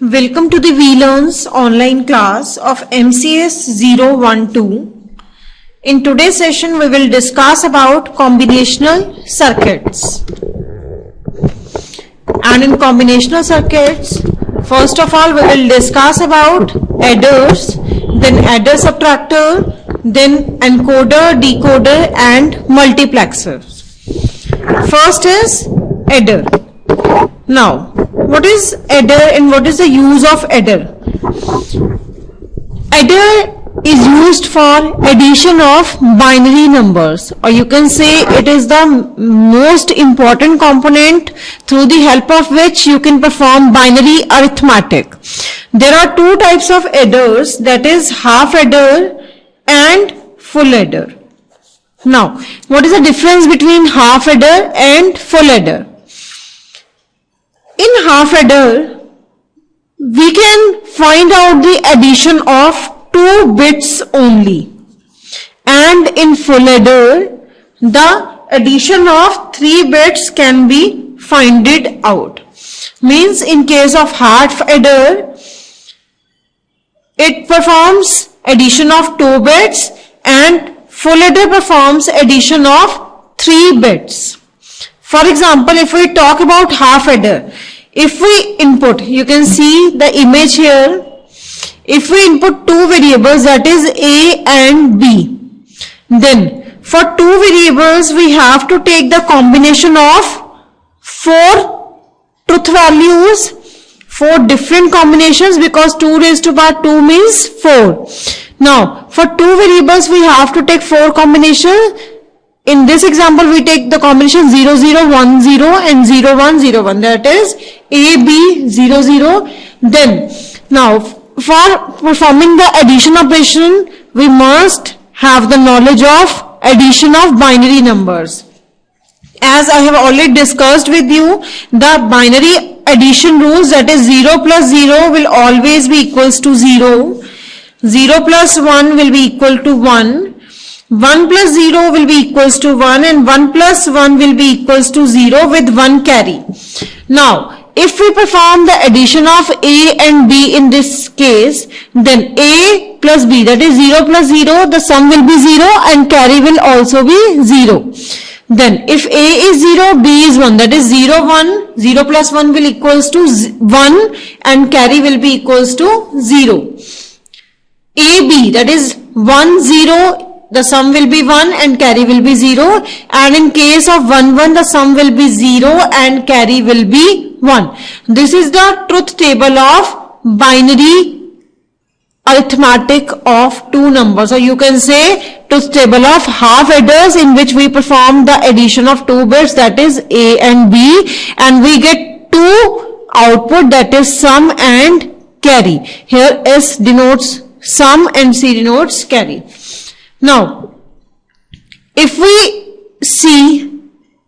Welcome to the VLearns online class of MCS 012. In today's session, we will discuss about combinational circuits. And in combinational circuits, first of all, we will discuss about adders, then adder subtractor, then encoder, decoder, and multiplexers. First is adder. Now, what is adder and what is the use of adder? Adder is used for addition of binary numbers, or you can say it is the most important component through the help of which you can perform binary arithmetic. There are two types of adders, that is half adder and full adder. Now, what is the difference between half adder and full adder? In half adder, we can find out the addition of 2 bits only, and in full adder, the addition of 3 bits can be finded out. Means in case of half adder, it performs addition of 2 bits and full adder performs addition of 3 bits. For example, if we talk about half adder, if we input, you can see the image here, if we input 2 variables, that is A and B, then for 2 variables we have to take the combination of 4 truth values, 4 different combinations, because 2 raised to power 2 means 4. Now, for 2 variables we have to take 4 combinations. In this example, we take the combination 0, 0, 1, 0 and 0, 1, 0, 1. That is A, B, 0, 0. Then, now, for performing the addition operation, we must have the knowledge of addition of binary numbers. As I have already discussed with you, the binary addition rules, that is 0 plus 0 will always be equals to 0. 0 plus 1 will be equal to 1. 1 plus 0 will be equals to 1 and 1 plus 1 will be equals to 0 with 1 carry. Now, if we perform the addition of A and B in this case, then A plus B, that is 0 plus 0, the sum will be 0 and carry will also be 0. Then if A is 0, B is 1, that is 0, 1, 0 plus 1 will equals to 1 and carry will be equals to 0. A, B, that is 1, 0, the sum will be 1 and carry will be 0, and in case of 1, 1, the sum will be 0 and carry will be 1. This is the truth table of binary arithmetic of 2 numbers, or you can say truth table of half adders, in which we perform the addition of 2 bits, that is A and B, and we get 2 output, that is sum and carry. Here S denotes sum and C denotes carry. Now, if we see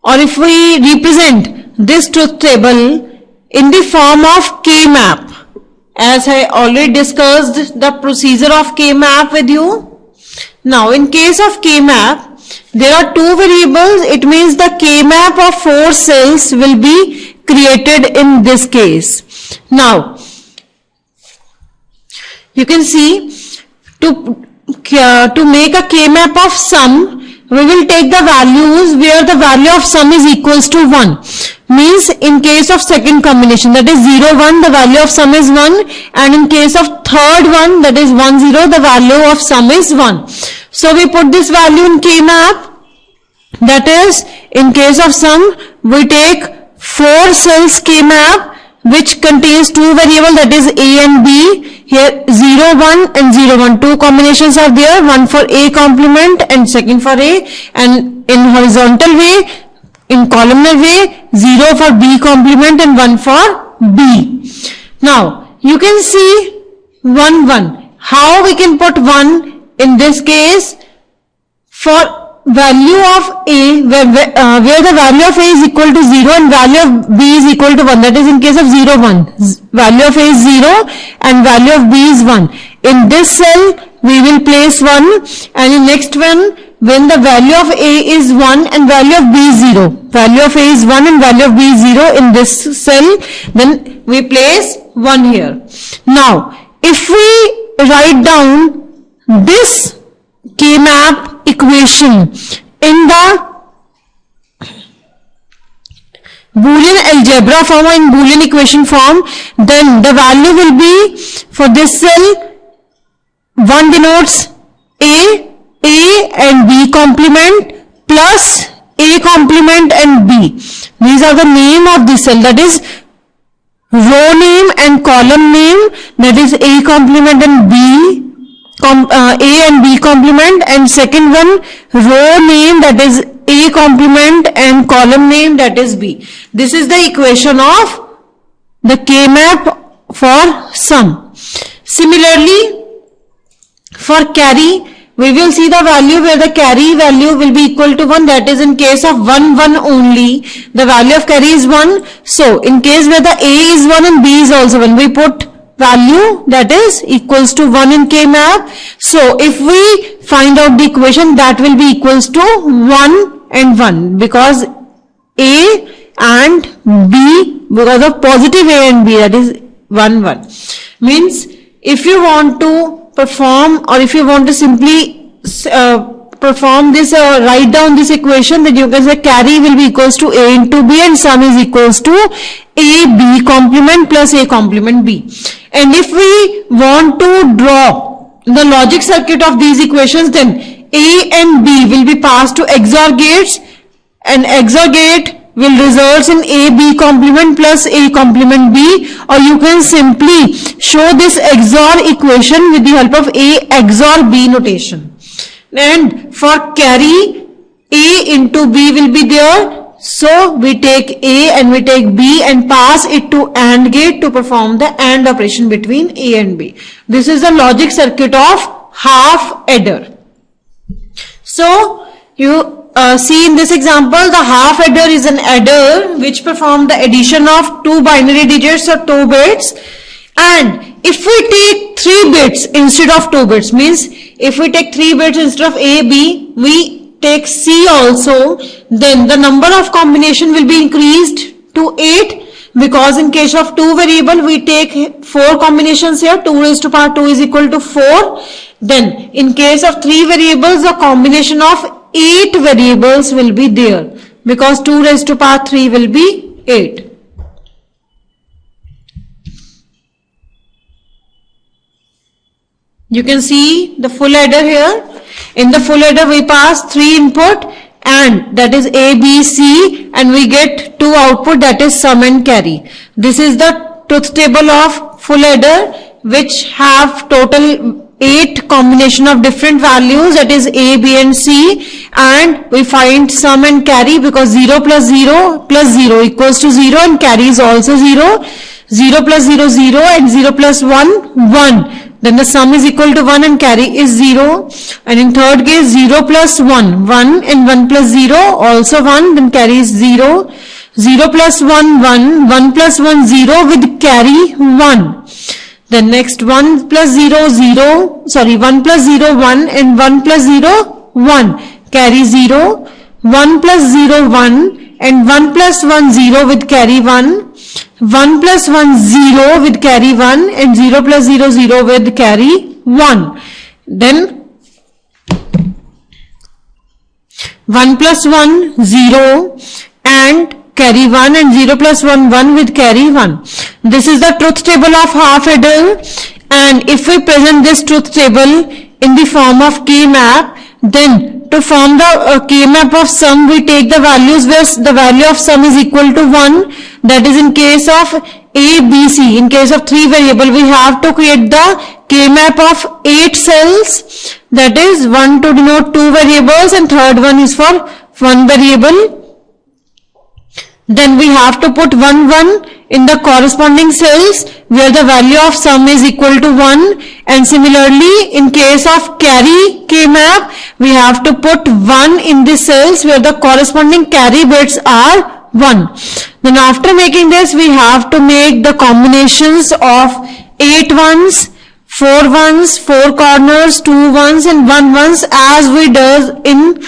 or if we represent this truth table in the form of K-map, as I already discussed the procedure of K-map with you. Now, in case of K-map, there are 2 variables. It means the K-map of 4 cells will be created in this case. Now, you can see to make a K-map of sum, we will take the values where the value of sum is equals to 1. Means in case of second combination, that is 0, 1, the value of sum is 1, and in case of third one, that is 1, 0, the value of sum is 1. So we put this value in K-map, that is in case of sum, we take 4 cells K-map which contains 2 variables, that is A and B. Here 0, 1 and 0, 1. 2 combinations are there, one for A complement and second for A, and in horizontal way, in columnar way, 0 for B complement and 1 for B. Now, you can see 1, 1. How we can put 1 in this case? For value of A, where the value of A is equal to 0 and value of B is equal to 1, that is in case of 0, 1, value of A is 0 and value of B is 1. In this cell, we will place 1, and in next one, when the value of A is 1 and value of B is 0, value of A is 1 and value of B is 0 in this cell, then we place 1 here. Now, if we write down this K-map equation in the Boolean algebra form or in Boolean equation form, then the value will be, for this cell, 1 denotes A and B complement plus A complement and B. These are the name of this cell, that is row name and column name, that is A complement and B, A and B complement, and second one row name, that is A complement and column name, that is B. This is the equation of the K-map for sum. Similarly, for carry, we will see the value where the carry value will be equal to 1, that is in case of 1, 1 only, the value of carry is 1. So, in case where the A is 1 and B is also 1, we put value that is equals to 1 in K-map. So, if we find out the equation, that will be equals to 1 and 1, because A and B, because of positive A and B, that is 1, 1. Means, if you want to perform, or if you want to simply perform this, write down this equation, then you can say carry will be equals to A into B and sum is equals to A B complement plus A complement B. And if we want to draw the logic circuit of these equations, then A and B will be passed to XOR gates, and XOR gate will result in A B complement plus A complement B, or you can simply show this XOR equation with the help of A XOR B notation. And for carry, A into B will be there, so we take A and we take B and pass it to AND gate to perform the AND operation between A and B. This is the logic circuit of half adder. So you see in this example, the half adder is an adder which performs the addition of 2 binary digits or 2 bits, and if we take 3 bits instead of 2 bits, means if we take 3 bits instead of A, B, we take C also, then the number of combination will be increased to 8, because in case of 2 variable we take 4 combinations here, 2 raised to power 2 is equal to 4. Then in case of 3 variables, the combination of 8 variables will be there, because 2 raised to power 3 will be 8. You can see the full adder here. In the full adder we pass 3 input, and that is A, B, C, and we get 2 output, that is sum and carry. This is the truth table of full adder, which have total 8 combination of different values, that is A, B and C, and we find sum and carry, because 0 plus 0 plus 0 equals to 0 and carry is also 0. 0 plus 0, 0 and 0 plus 1, 1. Then the sum is equal to 1 and carry is 0. And in third case, 0 plus 1, 1 and 1 plus 0 also 1, then carry is 0. 0 plus 1, 1, 1 plus 1, 0 with carry 1. Then next 1 plus 0, 0, sorry 1 plus 0, 1 and 1 plus 0, 1. Carry 0, 1 plus 0, 1 and 1 plus 1, 0 with carry 1. 1 plus 1, 0 with carry 1 and 0 plus 0, 0 with carry 1. Then 1 plus 1, 0 and carry 1 and 0 plus 1, 1 with carry 1. This is the truth table of half adder, and if we present this truth table in the form of K-map, then to form the K-map of sum, we take the values where the value of sum is equal to 1, that is in case of A, B, C. In case of 3 variable, we have to create the K-map of 8 cells, that is 1 to denote 2 variables and third one is for 1 variable. Then we have to put 1, 1 in the corresponding cells where the value of sum is equal to 1, and similarly in case of carry K-map, we have to put 1 in the cells where the corresponding carry bits are 1. Then after making this, we have to make the combinations of 8 ones, 4 ones, 4 corners, 2 ones and 1 ones, as we does in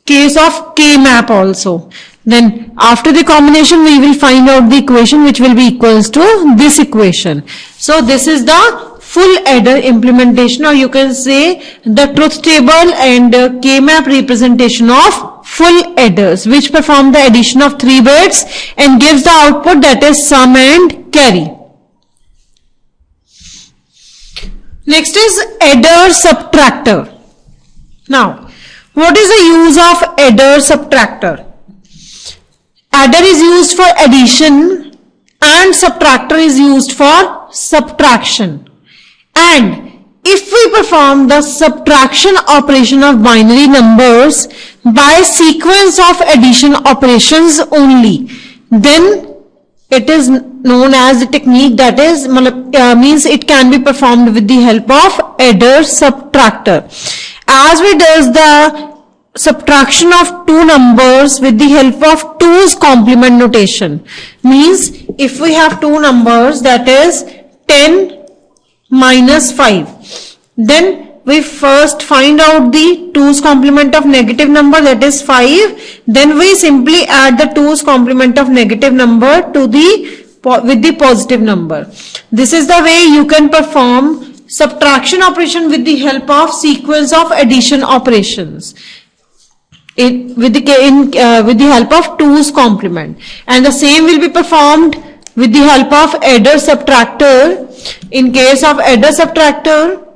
case of K-map also. Then after the combination we will find out the equation which will be equals to this equation. So this is the full adder implementation, or you can say the truth table and K-map representation of full adders, which perform the addition of 3 bits and gives the output, that is sum and carry. Next is adder subtractor. Now, what is the use of adder subtractor? Adder is used for addition and subtractor is used for subtraction. And if we perform the subtraction operation of binary numbers by sequence of addition operations only, then it is known as the technique, that is means it can be performed with the help of adder subtractor. As we does the subtraction of two numbers with the help of 2's complement notation, means if we have two numbers, that is 10 minus 5, then we first find out the 2's complement of negative number, that is 5, then we simply add the 2's complement of negative number to the with the positive number. This is the way you can perform subtraction operation with the help of sequence of addition operations with the help of 2's complement, and the same will be performed with the help of adder subtractor. In case of adder subtractor,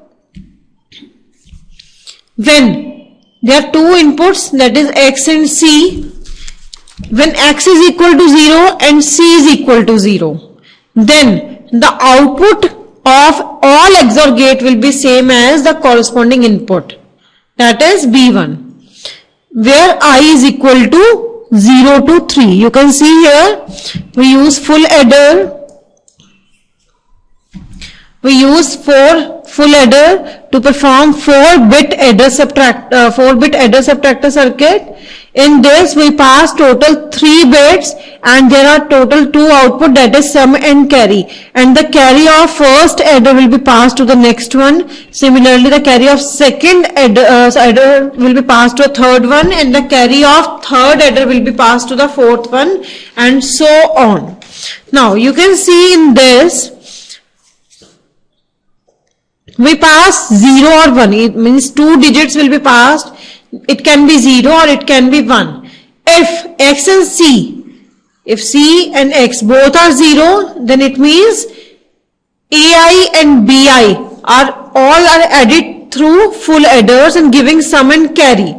when there are two inputs, that is x and c, when x is equal to 0 and c is equal to 0, then the output of all XOR gate will be same as the corresponding input, that is B1, where I is equal to 0 to 3. You can see here we use full adder. We use full adder to perform 4-bit adder subtractor circuit. In this we pass total 3 bits and there are total 2 output, that is sum and carry, and the carry of first adder will be passed to the next one. Similarly, the carry of second adder will be passed to a third one, and the carry of third adder will be passed to the fourth one, and so on. Now you can see in this we pass 0 or 1. It means 2 digits will be passed. It can be 0 or it can be 1. If x and c, if c and x both are 0, then it means ai and bi are added through full adders and giving sum and carry.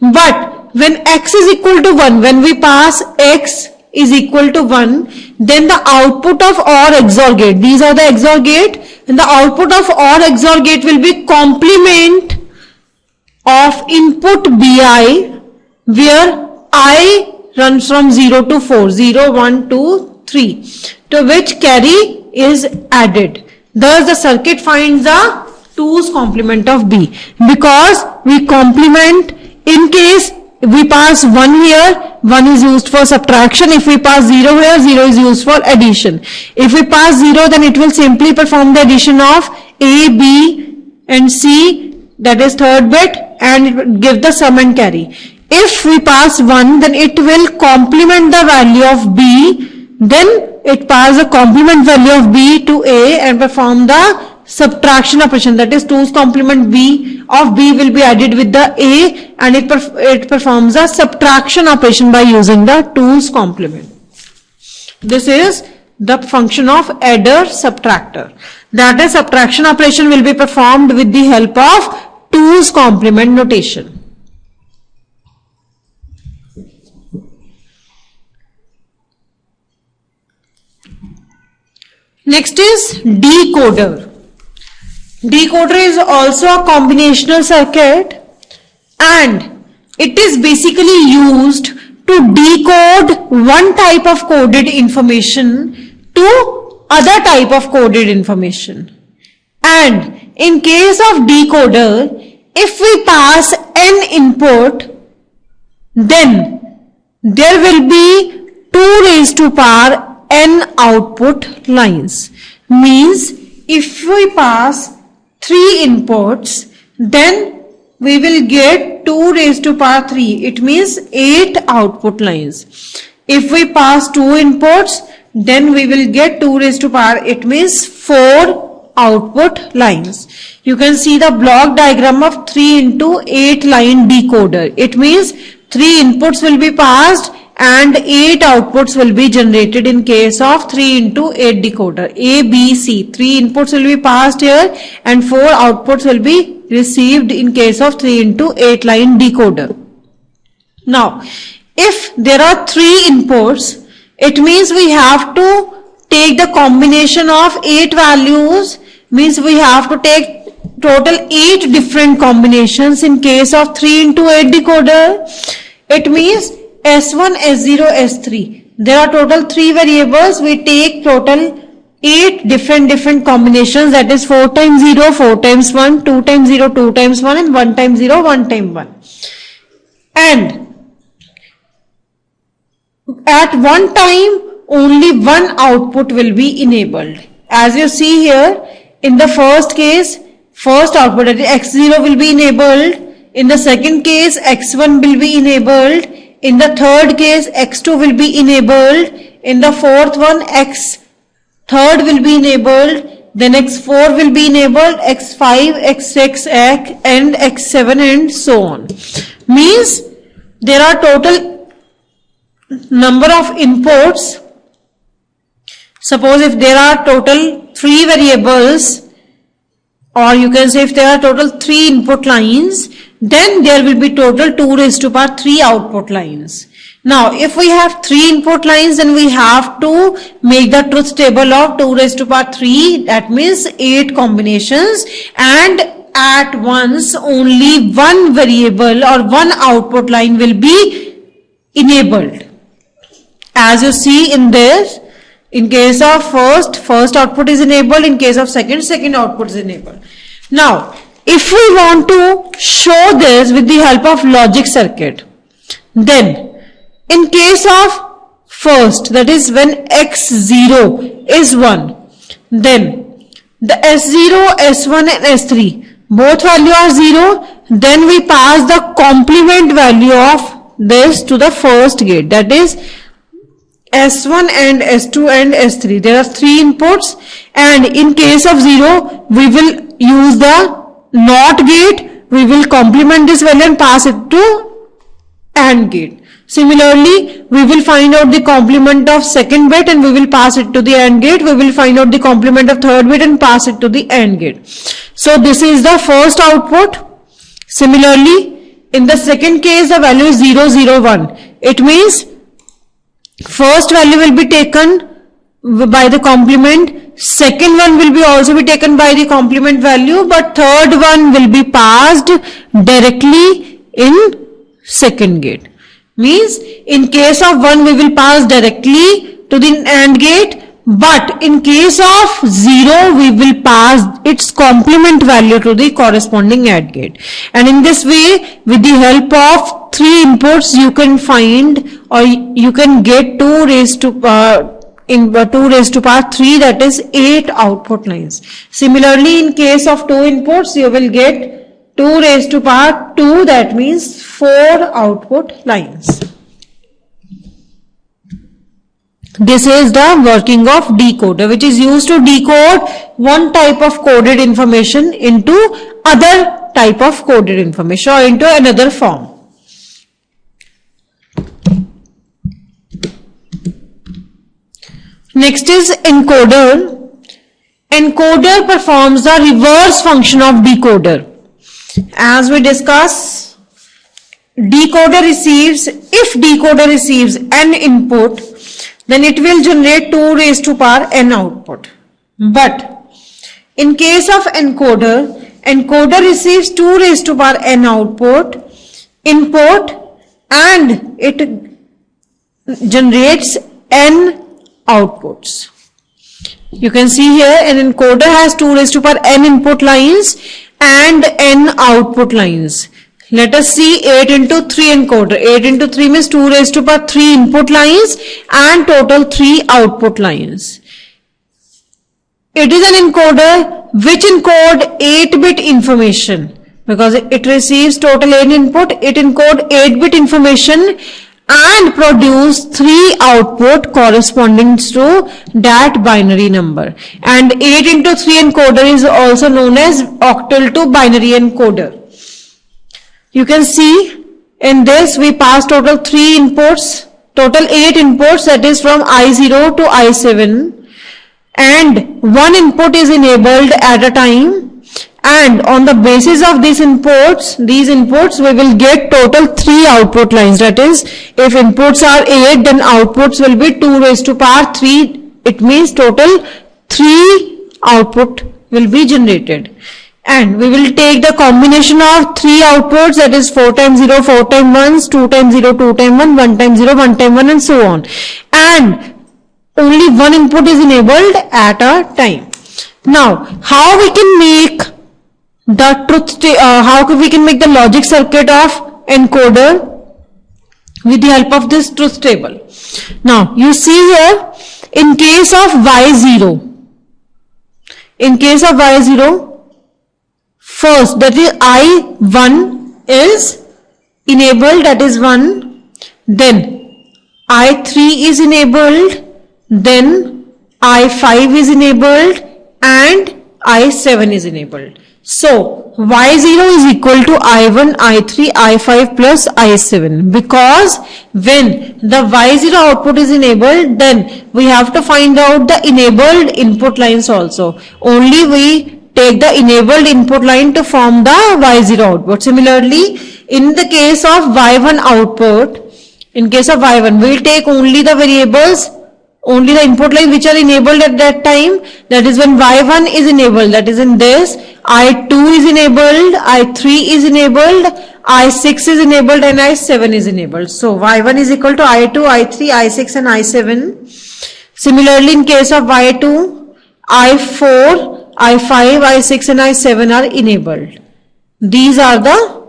But when x is equal to 1, when we pass x is equal to 1, then the output of OR XOR gate, these are the XOR gate, and the output of OR XOR gate will be complement of input bi, where I runs from 0 to 4, 0, 1, 2, 3, to which carry is added. Thus the circuit finds the 2's complement of B, because we complement. In case we pass 1 here, 1 is used for subtraction. If we pass 0 here, 0 is used for addition. If we pass 0, then it will simply perform the addition of A, B and C, that is third bit, and it will give the sum and carry. If we pass 1, then it will complement the value of B, then it passes the complement value of B to A and perform the subtraction operation, that is 2's complement B of B will be added with the A, and it performs a subtraction operation by using the 2's complement. This is the function of adder subtractor. That is, subtraction operation will be performed with the help of 2's complement notation. Next is decoder. Decoder is also a combinational circuit, and it is basically used to decode one type of coded information to other type of coded information. And in case of decoder, if we pass n input, then there will be 2 raised to power n output lines. Means if we pass 3 inputs, then we will get 2 raised to power 3. It means 8 output lines. If we pass 2 inputs, then we will get 2 raised to power, it means 4 output lines. You can see the block diagram of 3 into 8 line decoder. It means 3 inputs will be passed and 8 outputs will be generated in case of 3 into 8 decoder. A, B, C. 3 inputs will be passed here and 4 outputs will be received in case of 3 into 8 line decoder. Now, if there are 3 inputs, it means we have to take the combination of 8 values, means we have to take total 8 different combinations in case of 3 into 8 decoder. It means S1, S0, S3. There are total 3 variables. We take total 8 different combinations, that is 4 times 0, 4 times 1, 2 times 0, 2 times 1 and 1 times 0, 1 times 1. And at one time only one output will be enabled. As you see here, in the first case, first output, that is X0 will be enabled. In the second case, X1 will be enabled. In the third case, X2 will be enabled. In the fourth one, X3 will be enabled. Then X4 will be enabled, X5, X6, and X7 and so on. Means there are total number of inputs. Suppose if there are total 3 variables, or you can say if there are total 3 input lines, then there will be total 2 raised to power 3 output lines. Now, if we have 3 input lines, then we have to make the truth table of 2 raised to power 3. That means 8 combinations, and at once only one variable or one output line will be enabled. As you see in this, in case of first output is enabled. In case of second output is enabled. Now, if we want to show this with the help of logic circuit, then in case of first, that is when X0 is 1, then the S0, S1 and S3, both value are 0, then we pass the complement value of this to the first gate, that is S1 and S2 and S3. There are 3 inputs, and in case of 0, we will use the NOT gate. We will complement this value and pass it to AND gate. Similarly, we will find out the complement of second bit and we will pass it to the AND gate. We will find out the complement of third bit and pass it to the AND gate. So this is the first output. Similarly, in the second case, the value is 0, 0, 1. It means first value will be taken by the complement, second one will be also be taken by the complement value, but third one will be passed directly in second gate. Means in case of 1 we will pass directly to the AND gate, but in case of 0 we will pass its complement value to the corresponding AND gate. And in this way, with the help of 3 inputs, you can find or you can get 2 raised to power 3, that is 8 output lines. Similarly, in case of 2 inputs, you will get 2 raised to power 2, that means 4 output lines. This is the working of decoder, which is used to decode one type of coded information into other type of coded information or into another form. Next is encoder. Encoder performs the reverse function of decoder. As we discuss, if decoder receives n input, then it will generate 2 raised to power n output. But in case of encoder receives 2 raised to power n input and it generates n outputs. You can see here an encoder has 2 raised to power n input lines and n output lines. Let us see 8 into 3 encoder. 8 into 3 means 2 raised to power 3 input lines and total 3 output lines. It is an encoder which encode 8-bit information. because it receives total 8 input, it encodes 8-bit information and produce 3 output corresponding to that binary number. And 8 into 3 encoder is also known as octal to binary encoder. You can see in this we pass total 3 inputs, total 8 inputs, that is from I0 to I7, and 1 input is enabled at a time. And on the basis of these inputs, we will get total 3 output lines. That is, if inputs are 8, then outputs will be 2 raised to power 3. It means total 3 output will be generated. And we will take the combination of 3 outputs, that is 4 times 0, 4 times 1, 2 times 0, 2 times 1, 1 times 0, 1 times 1, and so on. And only 1 input is enabled at a time. Now, how we can make the logic circuit of encoder with the help of this truth table. Now, you see here, in case of Y0, first, that is I1 is enabled, that is 1, then I3 is enabled, then I5 is enabled, and I7 is enabled. So, Y0 is equal to I1, I3, I5 plus I7, because when the Y0 output is enabled, then we have to find out the enabled input lines also. Only we take the enabled input line to form the Y0 output. Similarly, in the case of Y1 output, in case of Y1, we will take only the variables, only the input lines which are enabled at that time. That is when Y1 is enabled, that is in this, I2 is enabled, I3 is enabled, I6 is enabled, and I7 is enabled. So Y1 is equal to I2, I3, I6 and I7. Similarly, in case of Y2, I4, I5, I6 and I7 are enabled. These are the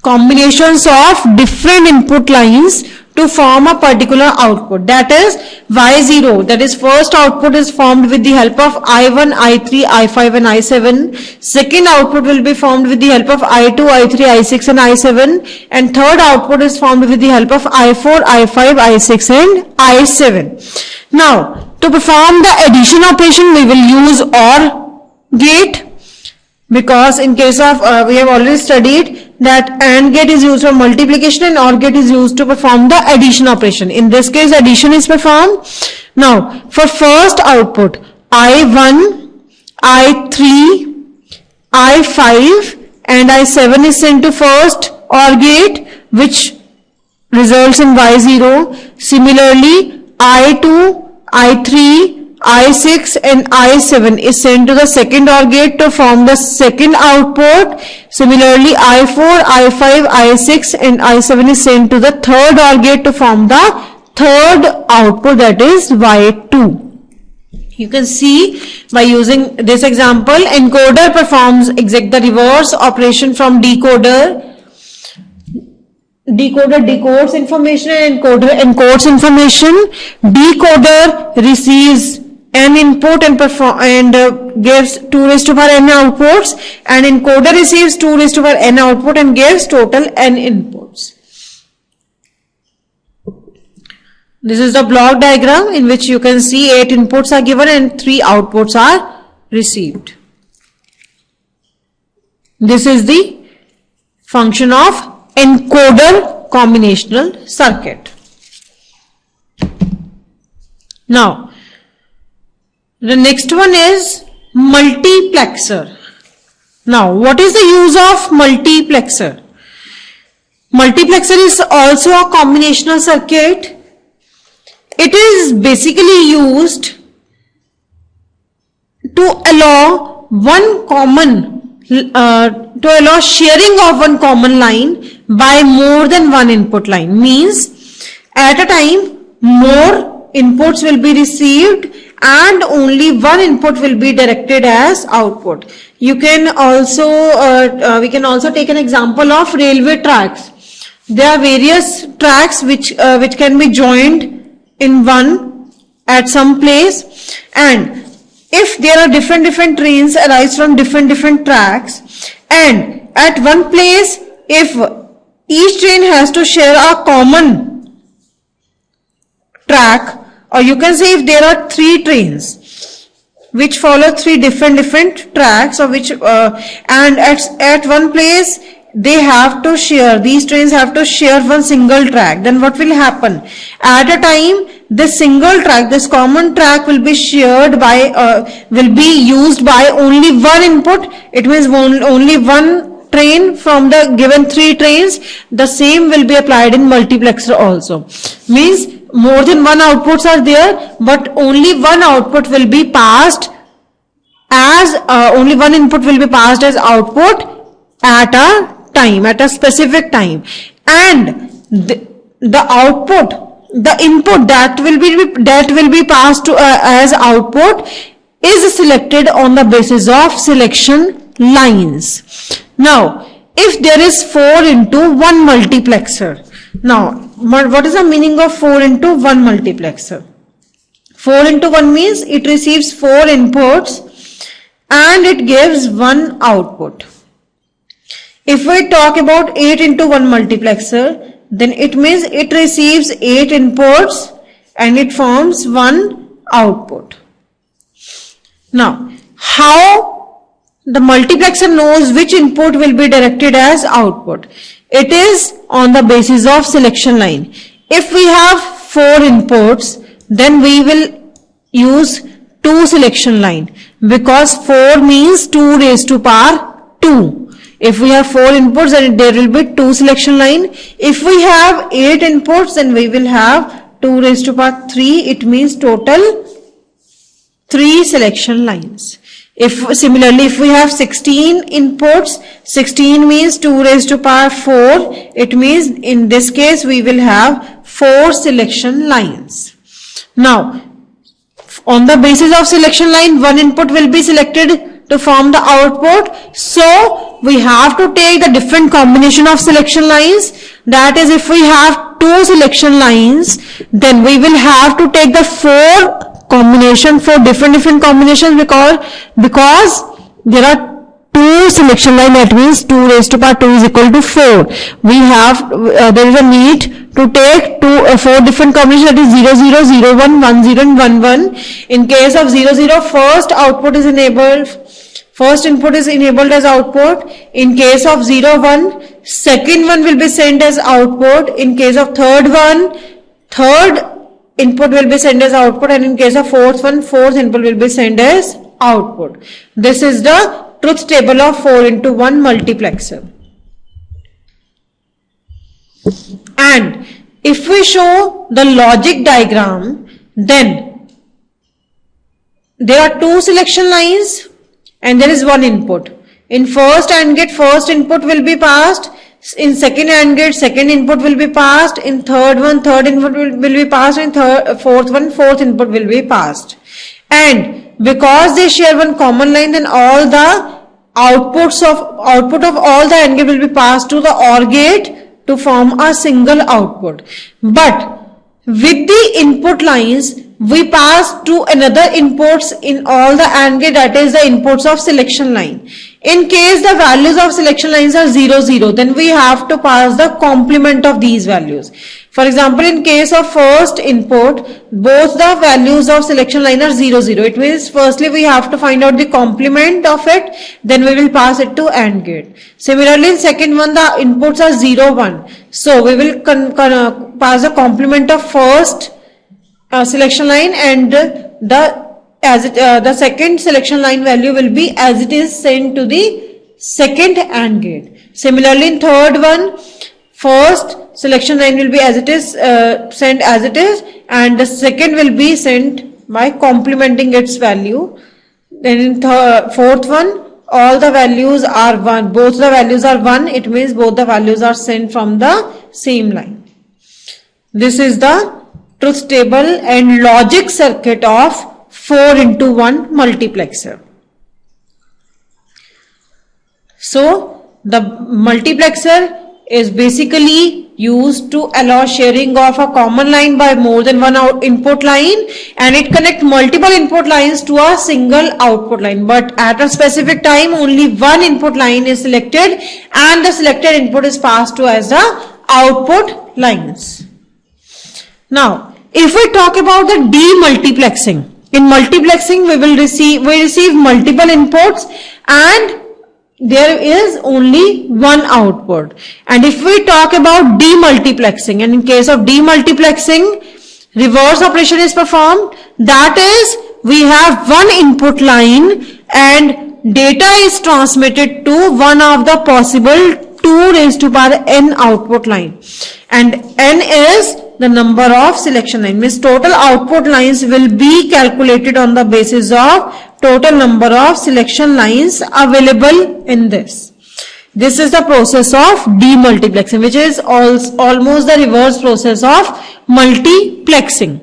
combinations of different input lines to form a particular output. That is Y0, that is first output is formed with the help of I1, I3, I5 and I7. Second output will be formed with the help of I2, I3, I6 and I7. And third output is formed with the help of I4, I5, I6 and I7. Now, to perform the addition operation, we will use OR gate, because in case of, we have already studied that AND gate is used for multiplication and OR gate is used to perform the addition operation. In this case, addition is performed. Now, for first output, I1, I3, I5 and I7 is sent to first OR gate, which results in Y0. Similarly, I2, I3, I6 and I7 is sent to the second OR gate to form the second output. Similarly, I4, I5, I6 and I7 is sent to the third OR gate to form the third output, that is Y2. You can see by using this example, encoder performs exact the reverse operation from decoder. Decoder decodes information and encoder encodes information. Decoder receives n input and gives 2 raised to power n outputs, and encoder receives 2 raised to power n output and gives total n inputs. This is the block diagram in which you can see 8 inputs are given and 3 outputs are received. This is the function of encoder combinational circuit. Now, the next one is multiplexer. Now, what is the use of multiplexer? Multiplexer is also a combinational circuit. It is basically used to allow sharing of one common line by more than one input line. Means at a time more inputs will be received and only one input will be directed as output. You can also we can also take an example of railway tracks. There are various tracks which can be joined in one at some place, and if there are different trains arise from different tracks, and at one place if each train has to share a common track, or you can say if there are 3 trains which follow 3 different tracks, or which and at one place they have to share, these trains have to share one single track, then what will happen? At a time, this single track, this common track will be shared by, will be used by only one input. It means only one train from the given 3 trains. The same will be applied in multiplexer also. Means more than one outputs are there, but only one output will be passed as, only one input will be passed as output at a time, at a specific time, and the output, the input that will be passed to as output is selected on the basis of selection lines. Now, if there is 4 into 1 multiplexer, now what is the meaning of 4 into 1 multiplexer? 4 into 1 means it receives 4 inputs and it gives 1 output. If we talk about 8 into 1 multiplexer, then it means it receives 8 inputs and it forms 1 output. Now, how the multiplexer knows which input will be directed as output? It is on the basis of selection line. If we have 4 inputs, then we will use 2 selection line, because 4 means 2 raised to power 2. If we have 4 inputs, then there will be 2 selection line. If we have 8 inputs, then we will have 2 raised to power 3. It means total 3 selection lines. Similarly, if we have 16 inputs, 16 means 2 raised to power 4. It means in this case we will have 4 selection lines. Now, on the basis of selection line, one input will be selected to form the output. So we have to take the different combination of selection lines. That is, if we have 2 selection lines, then we will have to take the 4 combination for different combinations, because there are 2 selection line, that means 2 raised to power 2 is equal to 4. We have, there is a need to take 4 different combinations, that is 0, 0, 0, 1, 1, 0 and 1, 1. In case of 0, 0, first output is enabled, first input is enabled as output. In case of 0, 1, second one will be sent as output. In case of third one, third input will be sent as output, and in case of fourth one, fourth input will be sent as output. This is the truth table of 4 into 1 multiplexer. And if we show the logic diagram, then there are 2 selection lines and there is 1 input. In first AND gate, first input will be passed. In second AND gate, second input will be passed. In third one, third input will be passed. In fourth one, fourth input will be passed. And because they share one common line, then all the output of all the AND gate will be passed to the OR gate to form a single output. But with the input lines, we pass to another inputs in all the AND gate, that is the inputs of selection line. In case the values of selection lines are 0, 0, then we have to pass the complement of these values. For example, in case of first input, both the values of selection line are 0, 0. It means firstly we have to find out the complement of it, then we will pass it to AND gate. Similarly, in second one, the inputs are 0, 1. So we will pass the complement of first selection line, and the second selection line value will be as it is sent to the second AND gate. Similarly, in third one, first selection line will be as it is sent as it is, and the second will be sent by complementing its value. Then in fourth one, all the values are 1. Both the values are 1. It means both the values are sent from the same line. This is the truth table and logic circuit of 4 into 1 multiplexer. So the multiplexer is basically used to allow sharing of a common line by more than one input line, and it connects multiple input lines to a single output line. But at a specific time, only one input line is selected and the selected input is passed to as the output lines. Now, if we talk about the demultiplexing, in multiplexing we receive multiple inputs and there is only one output. And if we talk about demultiplexing, and in case of demultiplexing, reverse operation is performed. That is, we have one input line and data is transmitted to one of the possible 2 raised to power n output line, and n is the number of selection line. Means total output lines will be calculated on the basis of total number of selection lines available in this. This is the process of demultiplexing, which is almost the reverse process of multiplexing.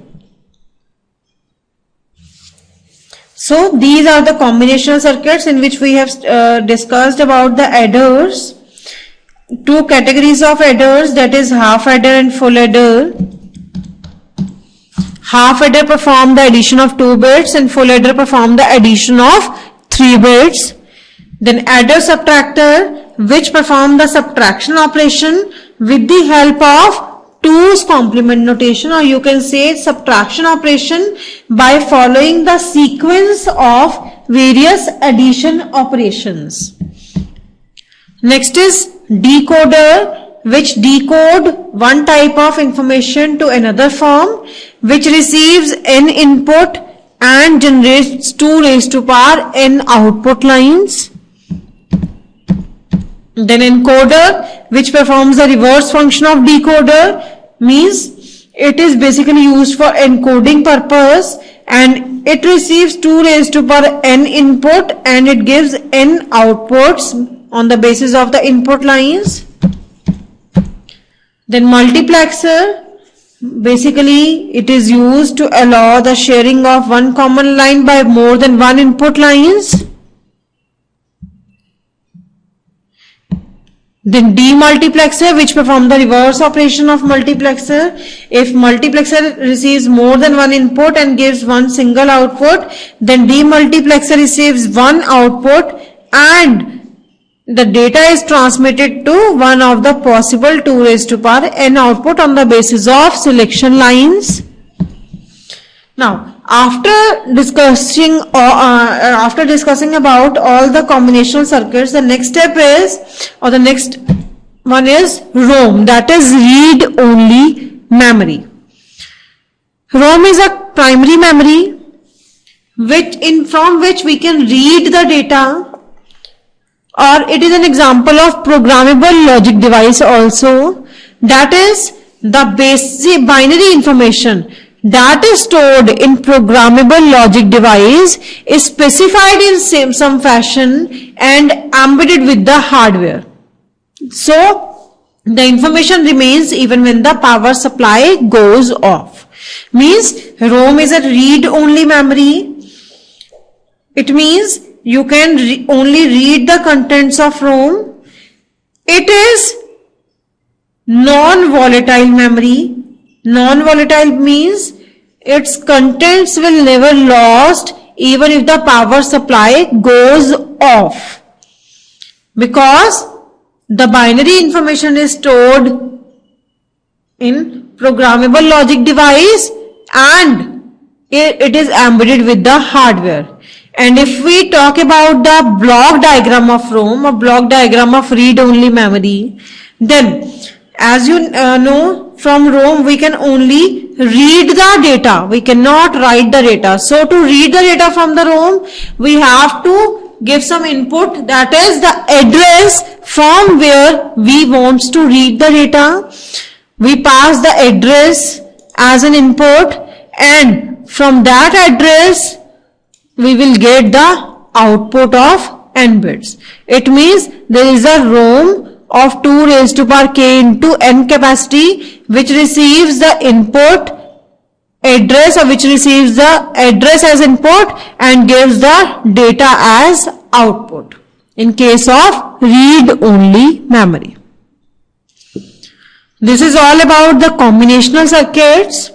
So these are the combinational circuits in which we have discussed about the adders. 2 categories of adders, that is half adder and full adder. Half adder perform the addition of 2 bits and full adder perform the addition of 3 bits. Then adder subtractor, which perform the subtraction operation with the help of 2's complement notation, or you can say subtraction operation by following the sequence of various addition operations. Next is decoder, which decode one type of information to another form, which receives n input and generates 2 raised to power n output lines. Then encoder, which performs the reverse function of decoder, means it is basically used for encoding purpose, and it receives 2 raised to power n input and it gives n outputs on the basis of the input lines. Then multiplexer, basically it is used to allow the sharing of one common line by more than one input lines. Then demultiplexer, which perform the reverse operation of multiplexer. If multiplexer receives more than one input and gives one single output, then demultiplexer receives one output and the data is transmitted to one of the possible 2 raised to power n output on the basis of selection lines. Now, after discussing about all the combinational circuits, the next step is, or the next one is ROM, that is read only memory. ROM is a primary memory from which we can read the data, or it is an example of programmable logic device also. That is, the basic binary information that is stored in programmable logic device is specified in some fashion and embedded with the hardware. So the information remains even when the power supply goes off. Means ROM is a read-only memory. It means you can only read the contents of ROM. It is non-volatile memory. Non-volatile means its contents will never lost even if the power supply goes off, because the binary information is stored in programmable logic device and it is embedded with the hardware. And if we talk about the block diagram of ROM, or block diagram of read-only memory, then as you know, from ROM we can only read the data, we cannot write the data. So to read the data from the ROM, we have to give some input, that is the address from where we want to read the data. We pass the address as an input, and from that address we will get the output of n bits. It means there is a ROM of 2 raised to power k into n capacity, which receives the input address, or which receives the address as input and gives the data as output in case of read-only memory. This is all about the combinational circuits.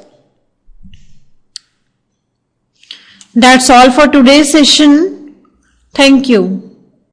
That's all for today's session. Thank you.